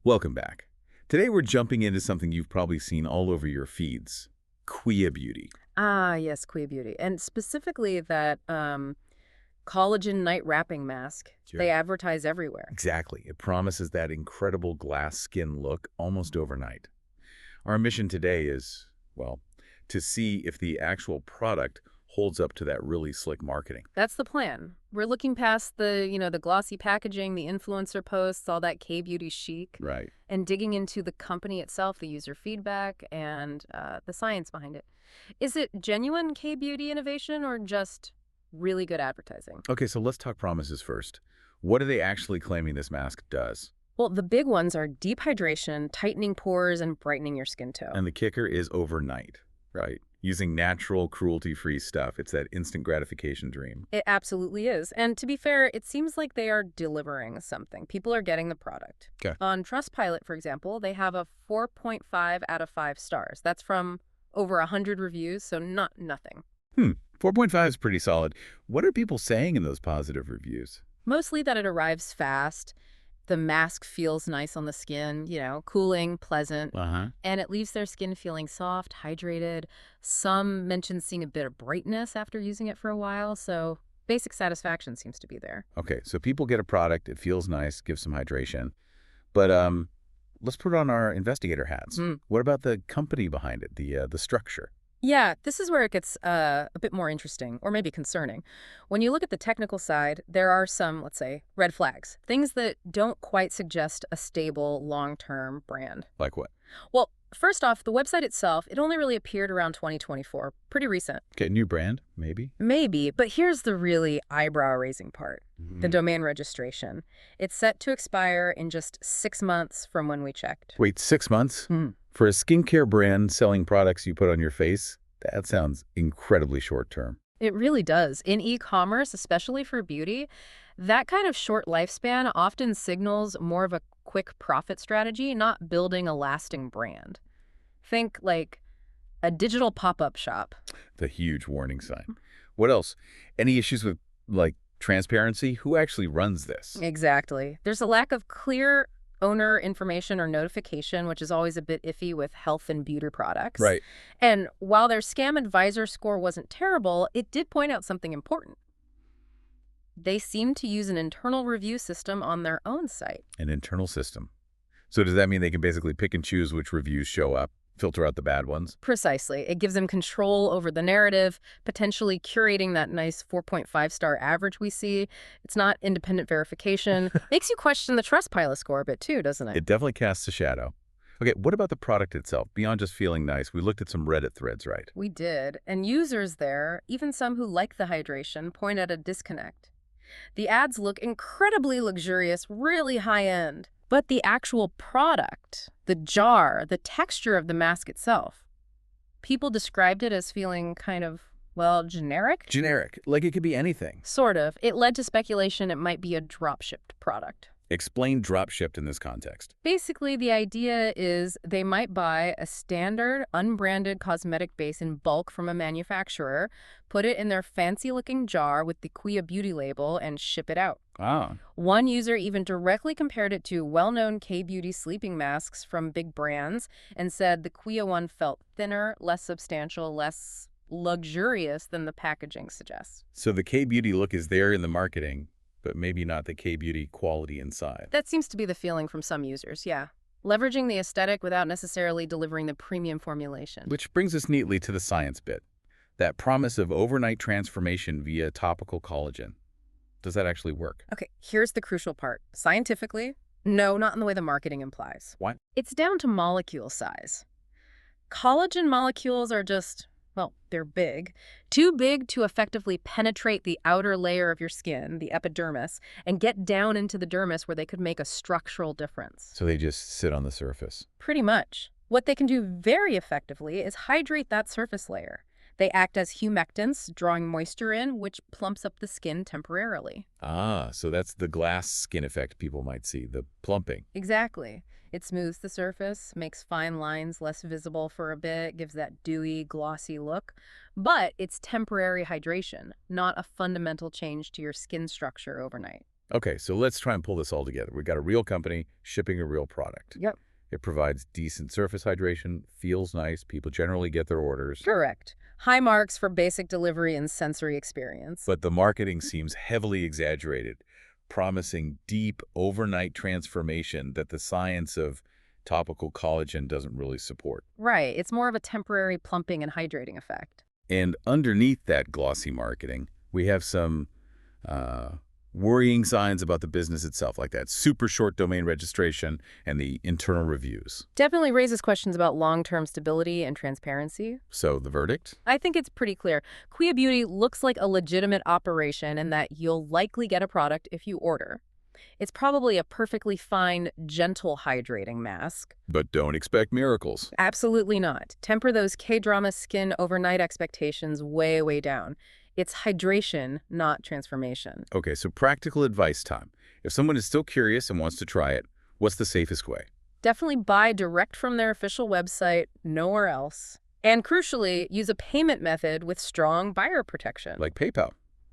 Welcome back. Today we're jumping into something you've probably seen all over your feeds, Quia Beauty. Ah, yes, Quia Beauty. And specifically that collagen night wrapping mask. Sure. They advertise everywhere. Exactly. It promises that incredible glass skin look almost overnight. Our mission today is, well, to see if the actual product holds up to that really slick marketing. That's the plan. We're looking past the glossy packaging, the influencer posts, all that K-beauty chic, Right. and digging into the company itself, the user feedback, and the science behind it. Is it genuine K-beauty innovation or just really good advertising? Okay, so let's talk promises first. What are they actually claiming this mask does? Well, the big ones are deep hydration, tightening pores, and brightening your skin tone. And the kicker is overnight, right? Using natural, cruelty-free stuff. It's that instant gratification dream. It absolutely is. And to be fair, it seems like they are delivering something. People are getting the product. Okay. On Trustpilot, for example, they have a 4.5 out of 5 stars. That's from over 100 reviews, so not nothing. 4.5 is pretty solid. What are people saying in those positive reviews? Mostly that it arrives fast, the mask feels nice on the skin, cooling, pleasant, Uh-huh. and it leaves their skin feeling soft, hydrated. Some mention seeing a bit of brightness after using it for a while, so basic satisfaction seems to be there. Okay, so people get a product, it feels nice, gives some hydration. But let's put on our investigator hats. What about the company behind it, the structure? Yeah, this is where it gets a bit more interesting, or maybe concerning. When you look at the technical side, there are some, let's say, red flags, things that don't quite suggest a stable, long-term brand. Like what? Well, first off, the website itself, it only really appeared around 2024, pretty recent. Okay, new brand, maybe? Maybe, but here's the really eyebrow-raising part, the domain registration. It's set to expire in just 6 months from when we checked. Wait, 6 months? For a skincare brand selling products you put on your face, that sounds incredibly short term. It really does. In e-commerce, especially for beauty, that kind of short lifespan often signals more of a quick profit strategy, not building a lasting brand. Think like a digital pop-up shop. The huge warning sign. What else? Any issues with, like, transparency? Who actually runs this? Exactly. There's a lack of clear owner information or notification, which is always a bit iffy with health and beauty products. Right. And while their scam advisor score wasn't terrible, it did point out something important. They seem to use an internal review system on their own site. An internal system. So does that mean they can basically pick and choose which reviews show up, filter out the bad ones? Precisely. It gives them control over the narrative, potentially curating that nice 4.5-star average we see. It's not independent verification. Makes you question the Trustpilot score a bit too, doesn't it? It definitely casts a shadow. Okay, what about the product itself? Beyond just feeling nice, we looked at some Reddit threads, right? We did. And users there, even some who like the hydration, point at a disconnect. The ads look incredibly luxurious, really high-end. But the actual product, the jar, the texture of the mask itself, people described it as feeling kind of, well, generic? Generic, like it could be anything. Sort of. It led to speculation it might be a drop-shipped product. Explain drop shipped in this context. Basically, the idea is they might buy a standard, unbranded cosmetic base in bulk from a manufacturer, put it in their fancy-looking jar with the Quia Beauty label, and ship it out. Ah, One user even directly compared it to well-known K-beauty sleeping masks from big brands and said the Quia one felt thinner, less substantial, less luxurious than the packaging suggests. so the K-beauty look is there in the marketing, but maybe not the K-beauty quality inside. That seems to be the feeling from some users, yeah. Leveraging the aesthetic without necessarily delivering the premium formulation. Which brings us neatly to the science bit. That promise of overnight transformation via topical collagen. Does that actually work? Okay, here's the crucial part. Scientifically, no, not in the way the marketing implies. Why? It's down to molecule size. Collagen molecules are just, well, they're big. Too big to effectively penetrate the outer layer of your skin, the epidermis, and get down into the dermis where they could make a structural difference. So they just sit on the surface. Pretty much. What they can do very effectively is hydrate that surface layer. They act as humectants, drawing moisture in, which plumps up the skin temporarily. Ah, so that's the glass skin effect people might see, the plumping. Exactly. It smooths the surface, makes fine lines less visible for a bit, gives that dewy, glossy look. But it's temporary hydration, not a fundamental change to your skin structure overnight. Okay, so let's try and pull this all together. We've got a real company shipping a real product. Yep. It provides decent surface hydration, feels nice, people generally get their orders. Correct. High marks for basic delivery and sensory experience. But the marketing seems heavily exaggerated, promising deep overnight transformation that the science of topical collagen doesn't really support. Right. It's more of a temporary plumping and hydrating effect. And underneath that glossy marketing, we have some uh, worrying signs about the business itself, like that super short domain registration and the internal reviews. Definitely raises questions about long-term stability and transparency. So the verdict? I think it's pretty clear. Quia Beauty looks like a legitimate operation and that you'll likely get a product if you order. It's probably a perfectly fine, gentle hydrating mask. But don't expect miracles. Absolutely not. Temper those K-drama skin overnight expectations way, way down. It's hydration, not transformation. Okay, so practical advice time. If someone is still curious and wants to try it, what's the safest way? Definitely buy direct from their official website, nowhere else. And crucially, use a payment method with strong buyer protection. Like PayPal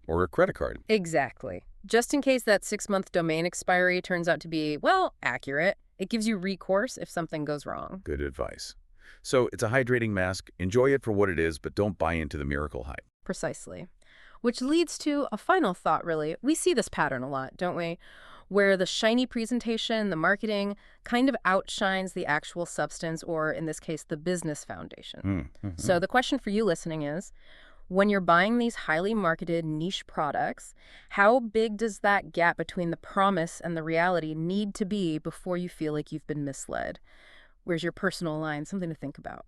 or a credit card. Exactly. Just in case that 6-month domain expiry turns out to be, well, accurate, it gives you recourse if something goes wrong. Good advice. So it's a hydrating mask. Enjoy it for what it is, but don't buy into the miracle hype. Precisely. Which leads to a final thought, really. We see this pattern a lot, don't we? Where the shiny presentation, the marketing, kind of outshines the actual substance, or in this case, the business foundation. So the question for you listening is, when you're buying these highly marketed niche products, how big does that gap between the promise and the reality need to be before you feel like you've been misled? Where's your personal line? Something to think about.